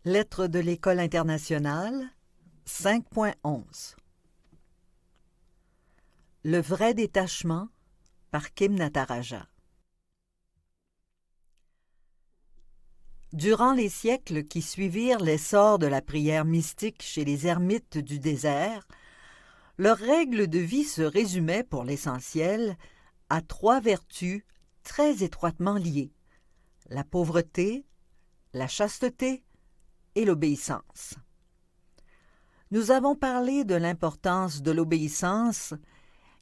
Lettre de l'École internationale, 5.11 Le vrai détachement par Kim Nataraja. Durant les siècles qui suivirent l'essor de la prière mystique chez les ermites du désert, leurs règles de vie se résumaient pour l'essentiel à 3 vertus très étroitement liées: la pauvreté, la chasteté et l'obéissance. Nous avons parlé de l'importance de l'obéissance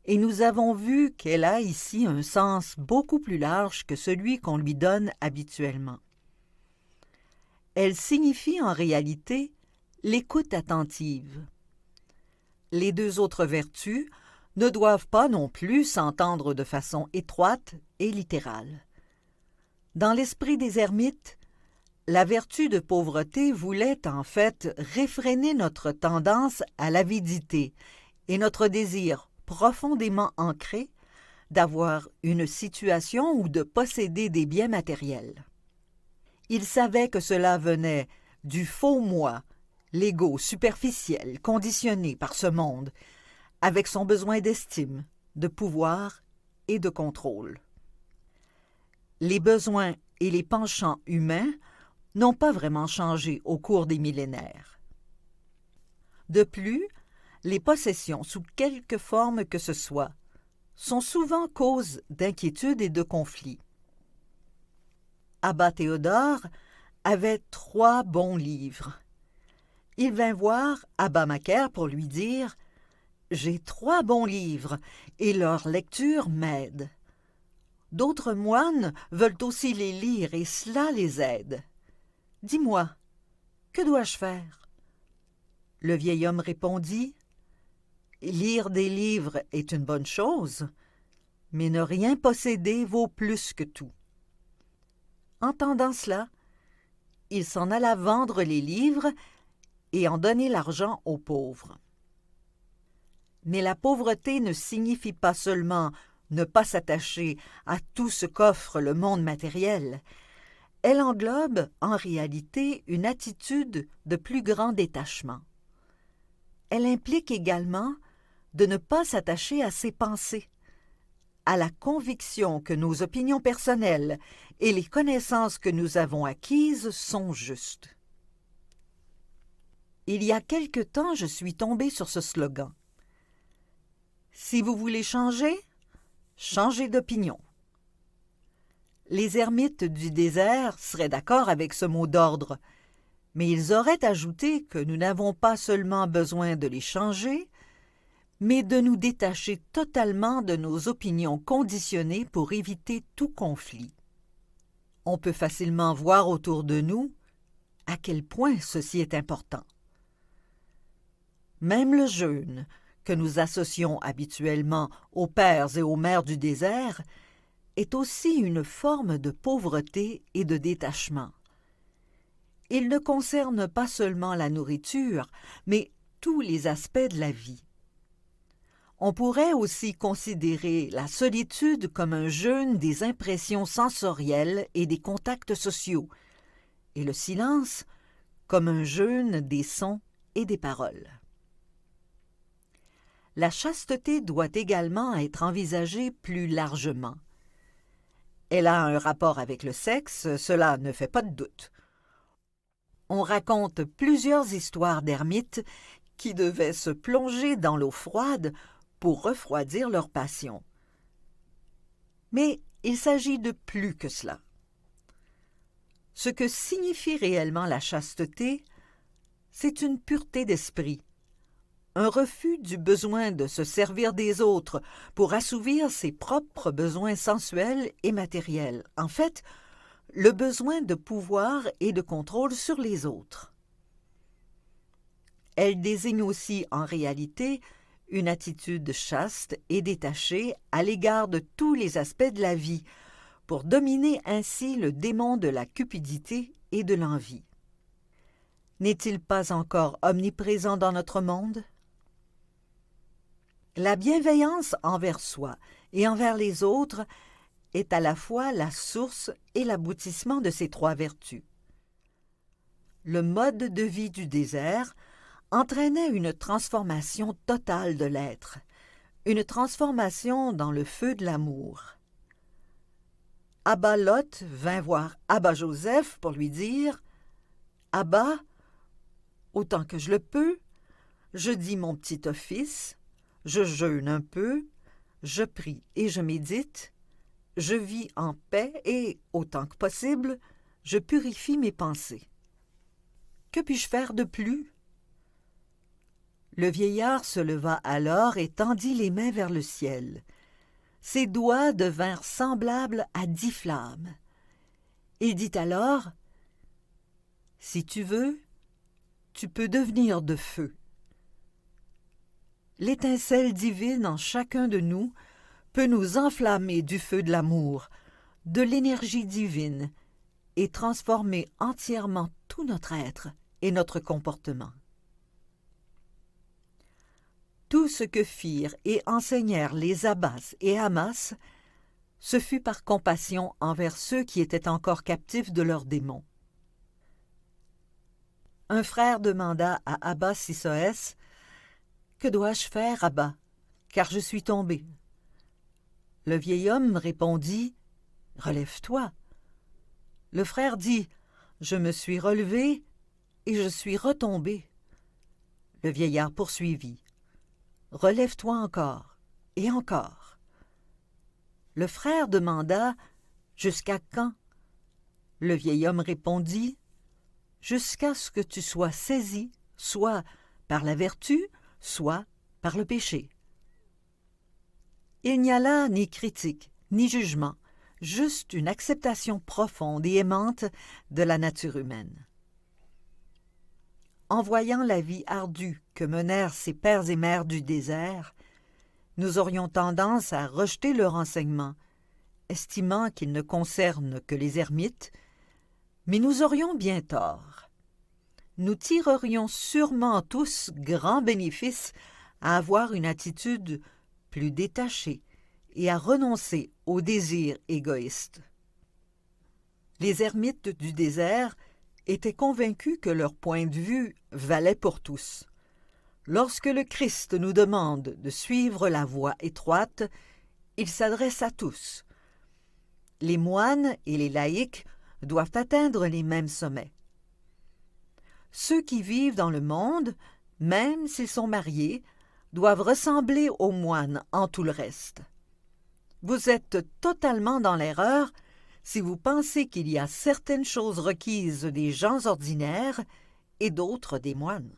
et nous avons vu qu'elle a ici un sens beaucoup plus large que celui qu'on lui donne habituellement. Elle signifie en réalité l'écoute attentive. Les 2 autres vertus ne doivent pas non plus s'entendre de façon étroite et littérale. Dans l'esprit des ermites, la vertu de pauvreté voulait en fait réfréner notre tendance à l'avidité et notre désir profondément ancré d'avoir une situation ou de posséder des biens matériels. Ils savaient que cela venait du faux moi, l'ego superficiel, conditionné par ce monde, avec son besoin d'estime, de pouvoir et de contrôle. Les besoins et les penchants humains n'ont pas vraiment changé au cours des millénaires. De plus, les possessions, sous quelque forme que ce soit, sont souvent cause d'inquiétude et de conflits. Abba Théodore avait 3 bons livres. Il vint voir Abba Macaire pour lui dire « J'ai 3 bons livres et leur lecture m'aide. D'autres moines veulent aussi les lire et cela les aide. Dis-moi, que dois-je faire ?» Le vieil homme répondit « Lire des livres est une bonne chose, mais ne rien posséder vaut plus que tout. » Entendant cela, il s'en alla vendre les livres et en donner l'argent aux pauvres. Mais la pauvreté ne signifie pas seulement ne pas s'attacher à tout ce qu'offre le monde matériel. Elle englobe en réalité une attitude de plus grand détachement. Elle implique également de ne pas s'attacher à ses pensées, à la conviction que nos opinions personnelles et les connaissances que nous avons acquises sont justes. Il y a quelque temps, je suis tombée sur ce slogan. Si vous voulez changer, changez d'opinion. Les ermites du désert seraient d'accord avec ce mot d'ordre, mais ils auraient ajouté que nous n'avons pas seulement besoin de les changer, mais de nous détacher totalement de nos opinions conditionnées pour éviter tout conflit. On peut facilement voir autour de nous à quel point ceci est important. Même le jeûne, que nous associons habituellement aux pères et aux mères du désert, est aussi une forme de pauvreté et de détachement. Il ne concerne pas seulement la nourriture, mais tous les aspects de la vie. On pourrait aussi considérer la solitude comme un jeûne des impressions sensorielles et des contacts sociaux, et le silence comme un jeûne des sons et des paroles. La chasteté doit également être envisagée plus largement. Elle a un rapport avec le sexe, cela ne fait pas de doute. On raconte plusieurs histoires d'ermites qui devaient se plonger dans l'eau froide pour refroidir leur passion. Mais il s'agit de plus que cela. Ce que signifie réellement la chasteté, c'est une pureté d'esprit, un refus du besoin de se servir des autres pour assouvir ses propres besoins sensuels et matériels. En fait, le besoin de pouvoir et de contrôle sur les autres. Elle désigne aussi en réalité une attitude chaste et détachée à l'égard de tous les aspects de la vie, pour dominer ainsi le démon de la cupidité et de l'envie. N'est-il pas encore omniprésent dans notre monde? La bienveillance envers soi et envers les autres est à la fois la source et l'aboutissement de ces 3 vertus. le mode de vie du désert entraînait une transformation totale de l'être, une transformation dans le feu de l'amour. Abba Lot vint voir Abba Joseph pour lui dire « Abba, autant que je le peux, je dis mon petit office, je jeûne un peu, je prie et je médite, je vis en paix et, autant que possible, je purifie mes pensées. Que puis-je faire de plus? » Le vieillard se leva alors et tendit les mains vers le ciel. Ses doigts devinrent semblables à 10 flammes. Il dit alors « Si tu veux, tu peux devenir de feu. » L'étincelle divine en chacun de nous peut nous enflammer du feu de l'amour, de l'énergie divine, et transformer entièrement tout notre être et notre comportement. Tout ce que firent et enseignèrent les Abbas et Amas, ce fut par compassion envers ceux qui étaient encore captifs de leurs démons. Un frère demanda à Abba Sissoès « Que dois-je faire, Abba, car je suis tombé ?» Le vieil homme répondit « Relève-toi. » Le frère dit « Je me suis relevé et je suis retombé. » Le vieillard poursuivit « Relève-toi encore et encore. » Le frère demanda « Jusqu'à quand ?» Le vieil homme répondit « Jusqu'à ce que tu sois saisi, soit par la vertu, soit par le péché. » Il n'y a là ni critique, ni jugement, juste une acceptation profonde et aimante de la nature humaine. En voyant la vie ardue que menèrent ces pères et mères du désert, nous aurions tendance à rejeter leur enseignement, estimant qu'il ne concerne que les ermites, mais nous aurions bien tort. Nous tirerions sûrement tous grand bénéfice à avoir une attitude plus détachée et à renoncer aux désirs égoïstes. Les ermites du désert étaient convaincus que leur point de vue valait pour tous. Lorsque le Christ nous demande de suivre la voie étroite, il s'adresse à tous. Les moines et les laïcs doivent atteindre les mêmes sommets. Ceux qui vivent dans le monde, même s'ils sont mariés, doivent ressembler aux moines en tout le reste. Vous êtes totalement dans l'erreur si vous pensez qu'il y a certaines choses requises des gens ordinaires et d'autres des moines.